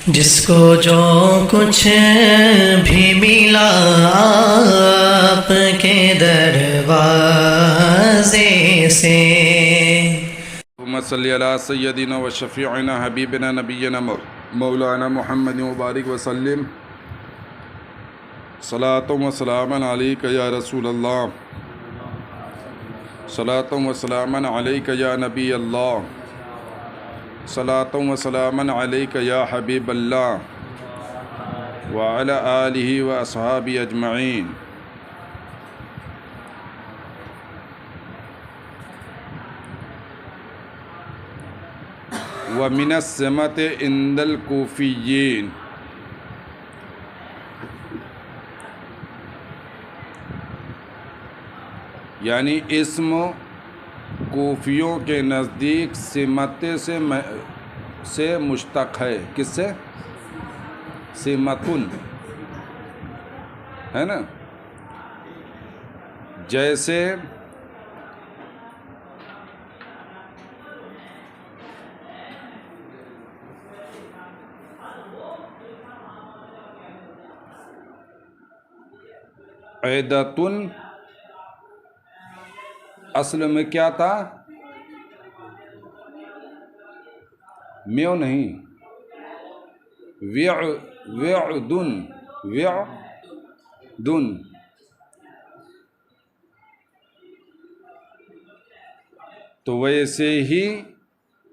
جس کو جو کچھ بھی ملا آپ کے دروازے سے، اللہم صلی علی سیدنا و شفیعنا حبیبنا نبینا مولانا محمد مبارک وسلم صلاۃ و سلاما علیک یا رسول اللہ، صلاۃ و سلاما علیک یا نبی اللہ، صلاۃ و سلاما علیک یا حبیب اللہ وعلی آلہ و اصحابہ اجمعین۔ ومن السمت عند الکوفیین، یعنی اسم کوفیوں کے نزدیک سمت سے مشتق ہے۔ کس سے؟ سمتن ہے نا، جیسے عیدتن اصل میں کیا تھا؟ میو نہیں، وعدن تو ویسے ہی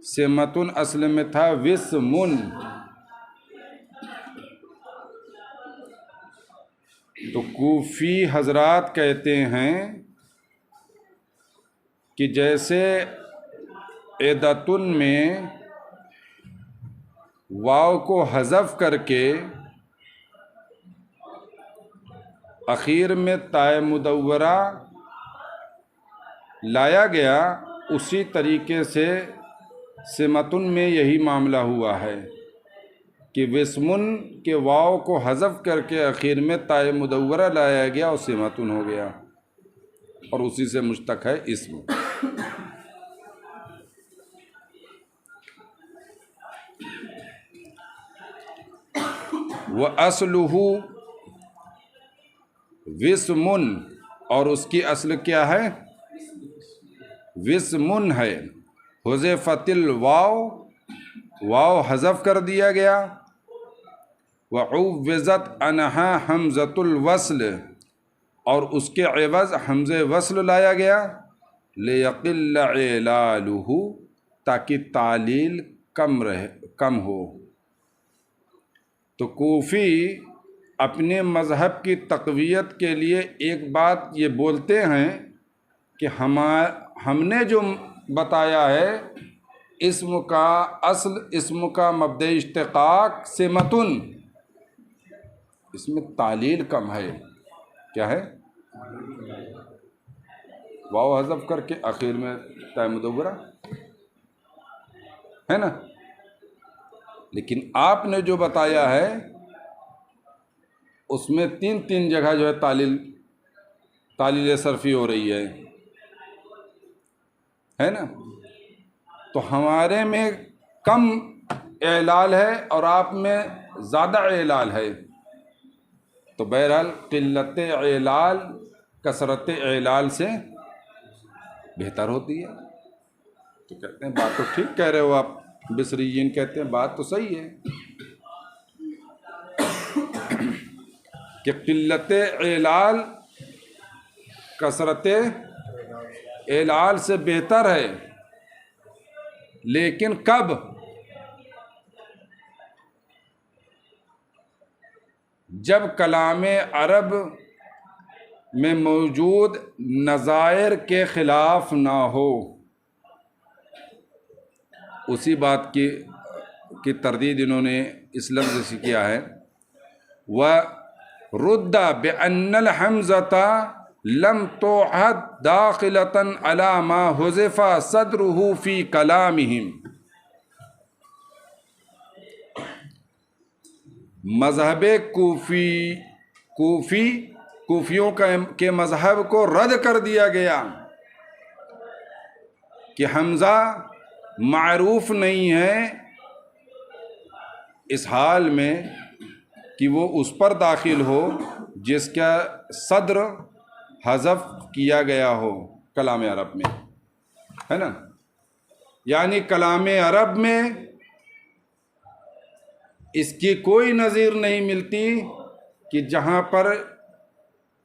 سمتن اصل میں تھا وسمن۔ تو کوفی حضرات کہتے ہیں کہ جیسے عیدتن میں واو کو حذف کر کے اخیر میں تائے مدورہ لایا گیا، اسی طریقے سے سمتن میں یہی معاملہ ہوا ہے کہ وسمن کے واو کو حذف کر کے اخیر میں تائے مدورہ لایا گیا اور سمتن ہو گیا، اور اسی سے مشتق ہے اسم۔ وَأَصْلُهُ وِسْمٌ، اور اس کی اصل کیا ہے؟ وسمن ہے۔ حذفت الواو، واو حذف کر دیا گیا، وعوضت عنہا حمزۃ الوصل، اور اس کے عوض حمزہ وصل لایا گیا، لیقل علالہ، تاکہ تعلیل کم ہو۔ تو کوفی اپنے مذہب کی تقویت کے لیے ایک بات یہ بولتے ہیں کہ ہم نے جو بتایا ہے اسم کا اصل، اسم کا مبدأ اشتقاق سمتن، اس میں تعلیل کم ہے۔ کیا ہے؟ واو حذف کر کے آخر میں تائے مدورہ ہے نا، لیکن آپ نے جو بتایا ہے اس میں تین جگہ جو ہے تعلیل صرفی ہو رہی ہے نا، تو ہمارے میں کم اعلال ہے اور آپ میں زیادہ اعلال ہے، تو بہرحال قلت اعلال کثرت اعلال سے بہتر ہوتی ہے۔ تو کہتے ہیں بات تو ٹھیک کہہ رہے ہو آپ، بصریین کہتے ہیں بات تو صحیح ہے کہ قلت اعلال کثرت اعلال سے بہتر ہے، لیکن کب؟ جب کلام عرب میں موجود نظائر کے خلاف نہ ہو۔ اسی بات کی تردید انہوں نے اس لفظ سے کیا ہے، وَرُدَّ بِأَنَّ الْحَمْزَةَ لَمْ تُعَدْ دَاخِلَةً عَلَى مَا حُذِفَ صَدْرُهُ فِي كَلَامِهِمْ۔ مذہب کوفیوں کے مذہب کو رد کر دیا گیا کہ حمزہ معروف نہیں ہے اس حال میں کہ وہ اس پر داخل ہو جس کا صدر حذف کیا گیا ہو کلام عرب میں، ہے نا؟ یعنی کلام عرب میں اس کی کوئی نظیر نہیں ملتی کہ جہاں پر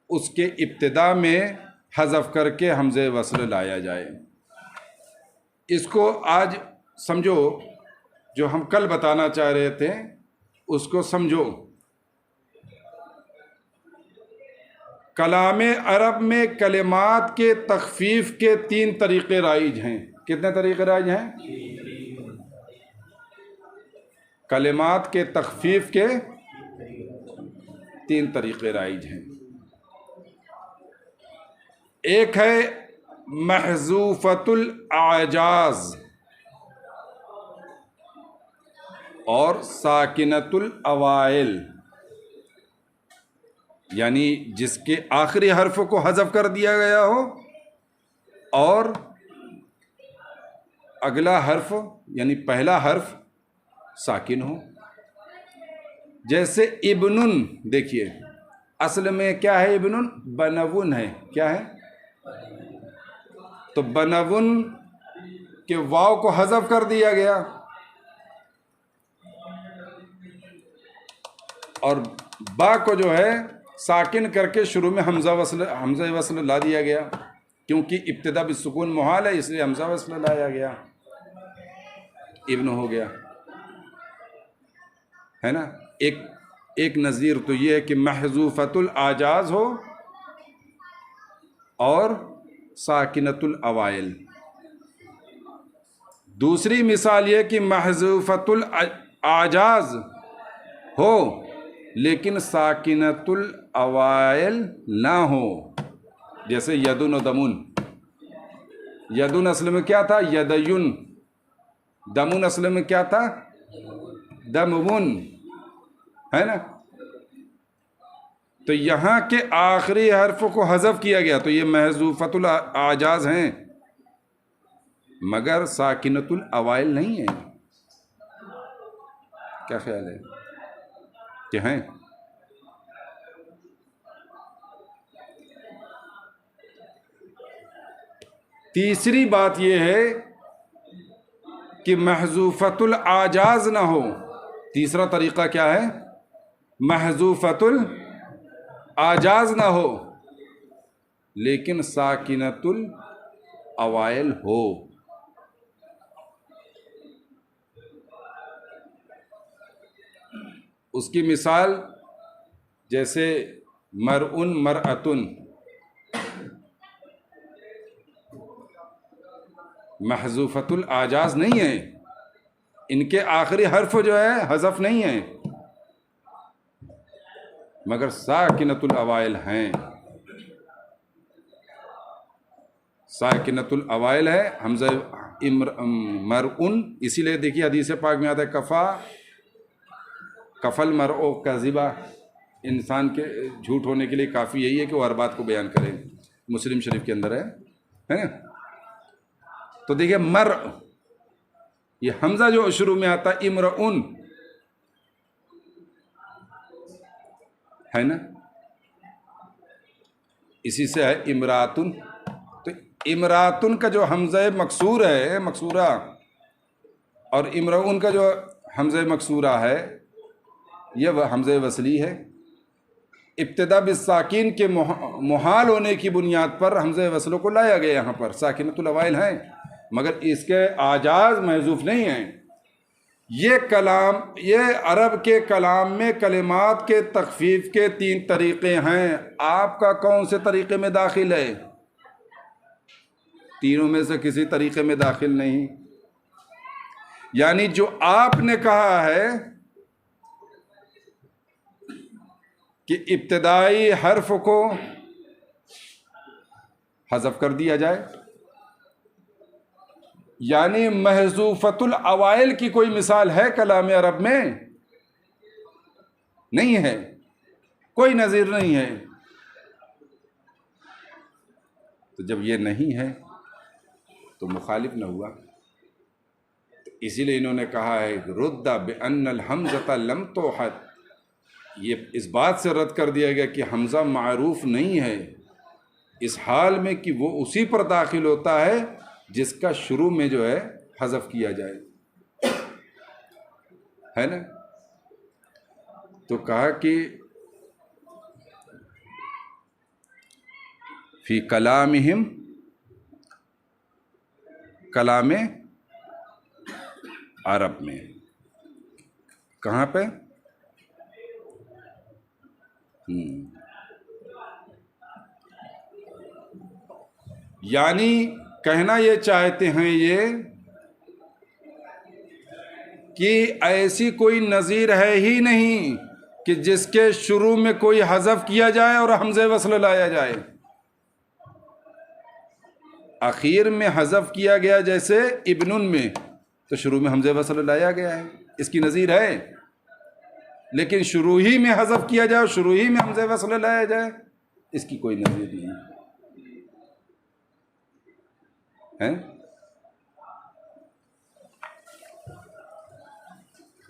اس کے ابتدا میں حذف کر کے حمزہ وصل لایا جائے۔ اس کو آج سمجھو، جو ہم کل بتانا چاہ رہے تھے اس کو سمجھو۔ کلام عرب میں کلمات کے تخفیف کے 3 طریقے رائج ہیں۔ کتنے طریقے رائج ہیں؟ کلمات کے تخفیف کے 3 طریقے رائج ہیں۔ ایک ہے محذوفۃ الاعجاز اور ساکنۃ الاوائل، یعنی جس کے آخری حرف کو حذف کر دیا گیا ہو اور اگلا حرف یعنی پہلا حرف ساکن ہو۔ جیسے ابنن، دیکھیے اصل میں کیا ہے؟ ابنن بنون ہے۔ کیا ہے؟ تو بنون کے واو کو حذف کر دیا گیا اور با کو جو ہے ساکن کر کے شروع میں حمزہ وصل لا دیا گیا، کیونکہ ابتدا بالسکون محال ہے، اس لیے حمزہ وصل لایا گیا، ابن ہو گیا، ہے نا؟ ایک نظیر تو یہ ہے کہ محذوفۃ الاعجاز ہو اور ساکنۃ الاوائل۔ دوسری مثال یہ کہ محذوفۃ الاعجاز ہو لیکن ساکنۃ الاوائل نہ ہو، جیسے یدن و دمن۔ یدن اصل میں کیا تھا؟ یدین۔ دمن اصل میں کیا تھا؟ دمون، ہے نا؟ تو یہاں کے آخری حرف کو حذف کیا گیا تو یہ محذوفۃ الاعجاز ہیں مگر ساکنۃ الاوائل نہیں ہیں۔ کیا خیال ہے کہ ہیں؟ تیسری بات یہ ہے کہ محذوفۃ الاعجاز نہ ہو۔ تیسرا طریقہ کیا ہے؟ محذوفۃ الاعجاز نہ ہو لیکن ساکنۃ الاوائل ہو۔ اس کی مثال جیسے مرءن مرأتن، محذوفۃ الاعجاز نہیں ہیں، ان کے آخری حرف جو ہے حذف نہیں ہیں مگر ساکنۃ الاوائل ہیں۔ ساکنۃ الاوائل ہے حمزہ مرءن، اسی لیے دیکھیے حدیث پاک میں آتا ہے کفل مرء کذبا، انسان کے جھوٹ ہونے کے لیے کافی یہی ہے کہ وہ ہر بات کو بیان کرے، مسلم شریف کے اندر ہے نا؟ تو دیکھیے مر، یہ حمزہ جو شروع میں آتا ہے امرؤن، ہے نا؟ اسی سے ہے امراتن۔ تو امراتن کا جو حمزہ مکسور ہے، مکسورہ، اور امرؤن کا جو حمزہ مکسورہ ہے یہ حمزہ وصلی ہے۔ ابتدا بالساکین کے محال ہونے کی بنیاد پر حمزہ وصل کو لایا گیا، یہاں پر ساکنۃ الاوائل ہیں مگر اس کے اعجاز محذوف نہیں ہیں۔ یہ عرب کے کلام میں کلمات کے تخفیف کے 3 طریقے ہیں۔ آپ کا کون سے طریقے میں داخل ہے؟ تینوں میں سے کسی طریقے میں داخل نہیں۔ یعنی جو آپ نے کہا ہے کہ ابتدائی حرف کو حذف کر دیا جائے، یعنی محذوفۃ الاوائل کی کوئی مثال ہے کلام عرب میں؟ نہیں ہے، کوئی نظیر نہیں ہے۔ تو جب یہ نہیں ہے تو مخالف نہ ہوا، تو اسی لیے انہوں نے کہا ہے رد بأن الحمزۃ لم توحد، یہ اس بات سے رد کر دیا گیا کہ حمزہ معروف نہیں ہے اس حال میں کہ وہ اسی پر داخل ہوتا ہے جس کا شروع میں جو ہے حذف کیا جائے، ہے نا. تو کہا کہ فی کلامہم، کلام عرب میں، کہاں پہ؟ یعنی کہنا یہ چاہتے ہیں یہ کہ ایسی کوئی نظیر ہے ہی نہیں کہ جس کے شروع میں کوئی حذف کیا جائے اور حمزہ وصل لایا جائے. اخیر میں حذف کیا گیا جیسے ابن میں، تو شروع میں حمزہ وصل لایا گیا ہے، اس کی نظیر ہے. لیکن شروع ہی میں حذف کیا جائے اور شروع ہی میں حمزہ وصل لایا جائے، اس کی کوئی نظیر نہیں ہے.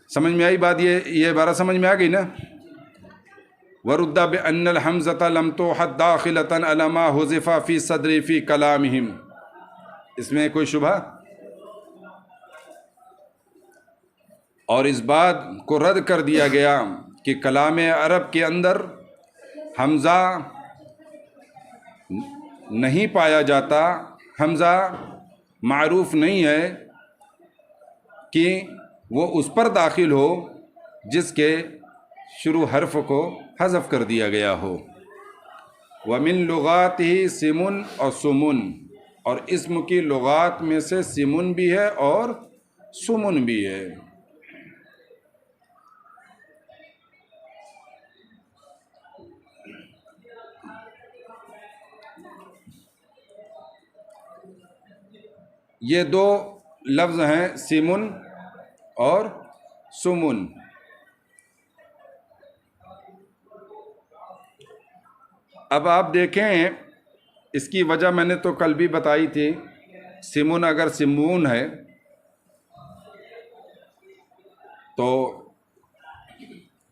سمجھ میں آئی بات؟ یہ عبارہ سمجھ میں آ گئی نا؟ وَرُدَّ بِأَنَّ الْحَمْزَةَ لَمْ تُوحَدْ دَاخِلَةً عَلَى مَا حُذِفَ فِي الصَّدْرِ فِي كَلَامِهِمْ، اس میں کوئی شبہ؟ اور اس بات کو رد کر دیا گیا کہ کلام عرب کے اندر حمزہ نہیں پایا جاتا، حمزہ معروف نہیں ہے کہ وہ اس پر داخل ہو جس کے شروع حرف کو حذف کر دیا گیا ہو. وَمِن لُغَاتِهِ سِمٌ اور سمن، اور اسم کی لغات میں سے سمن بھی ہے اور سمن بھی ہے. یہ دو لفظ ہیں سمن اور سمن. اب آپ دیکھیں اس کی وجہ میں نے تو کل بھی بتائی تھی. سمن اگر سمون ہے تو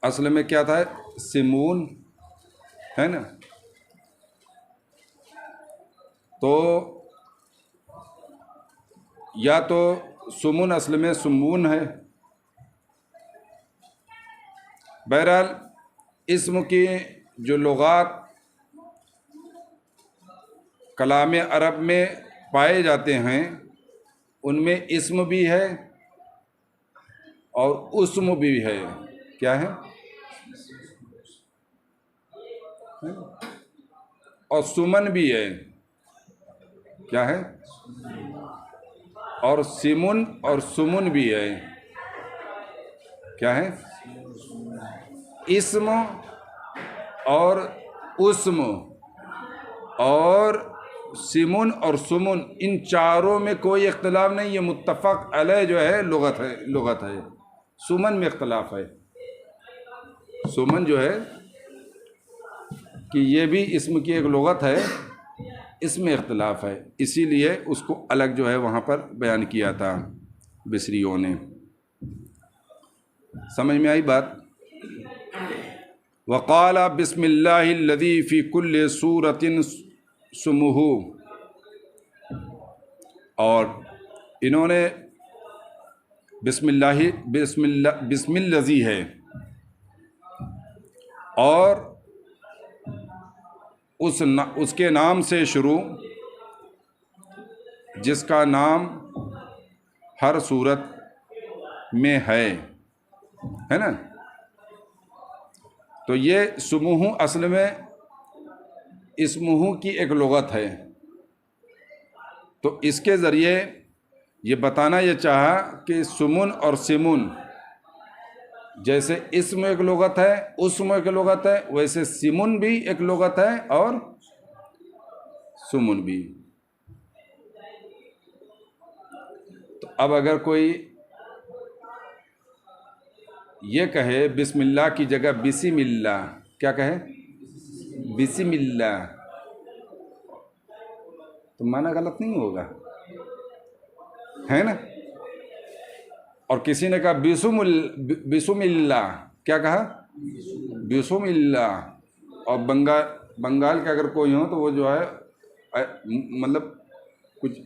اصل میں کیا تھا؟ سمون ہے نا. تو یا تو سمن اصل میں سمون ہے. بہرحال اسم کی جو لغات کلام عرب میں پائے جاتے ہیں ان میں اسم بھی ہے اور اسم بھی ہے. کیا ہے؟ اور سمن بھی ہے. کیا ہے؟ اور سمن اور سمن بھی ہے. کیا ہے؟ اسم اور اسم اور سمن اور سمن، ان چاروں میں کوئی اختلاف نہیں، یہ متفق علیہ جو ہے لغت ہے. سمن میں اختلاف ہے. سمن جو ہے کہ یہ بھی اسم کی ایک لغت ہے، اس میں اختلاف ہے، اسی لیے اس کو الگ جو ہے وہاں پر بیان کیا تھا بصریوں نے. سمجھ میں آئی بات؟ وقال بسم اللہ الذی فی کل سورۃ اسمہ، اور انہوں نے بسم الذی ہے اور اس کے نام سے شروع جس کا نام ہر صورت میں ہے نا. تو یہ سموہ اصل میں اسمہ کی ایک لغت ہے. تو اس کے ذریعے یہ بتانا یہ چاہا کہ سمن اور سمن جیسے اسم ایک لغت ہے، اسم ایک لغت ہے، ویسے سمن بھی ایک لغت ہے اور سمن بھی. تو اب اگر کوئی یہ کہے بسم اللہ کی جگہ بسم اللہ، کیا کہے؟ بسم اللہ، تو معنی غلط نہیں ہوگا، ہے نا؟ اور کسی نے کہا بسم اللہ، کیا کہا؟ بسم اللہ. اور بنگال کے اگر کوئی ہو تو وہ جو ہے مطلب کچھ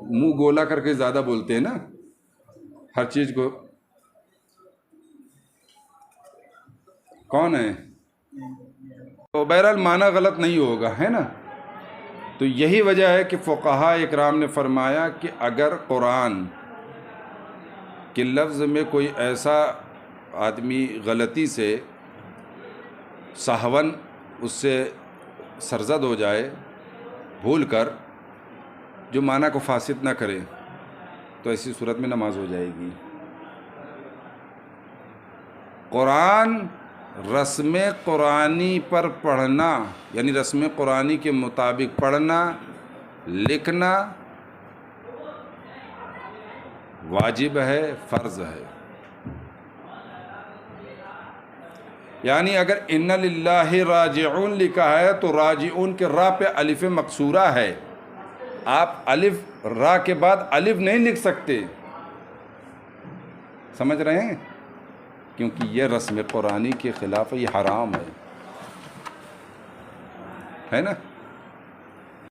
منہ گولا کر کے زیادہ بولتے ہیں نا ہر چیز کو. کون ہے؟ تو بہرحال معنی غلط نہیں ہوگا، ہے نا. تو یہی وجہ ہے کہ فقہاء اکرام نے فرمایا کہ اگر قرآن کے لفظ میں کوئی ایسا آدمی غلطی سے سہون اس سے سرزد ہو جائے بھول کر، جو معنی کو فاسد نہ کرے، تو ایسی صورت میں نماز ہو جائے گی. قرآن رسم قرآنی پر پڑھنا، یعنی رسم قرآنی کے مطابق پڑھنا لکھنا واجب ہے، فرض ہے. یعنی اگر ان للہ راجعون لکھا ہے تو راجعون کے را پہ الف مقصورہ ہے. آپ الف را کے بعد الف نہیں لکھ سکتے، سمجھ رہے ہیں؟ کیونکہ یہ رسم قرآنی کے خلاف ہے، یہ حرام ہے نا.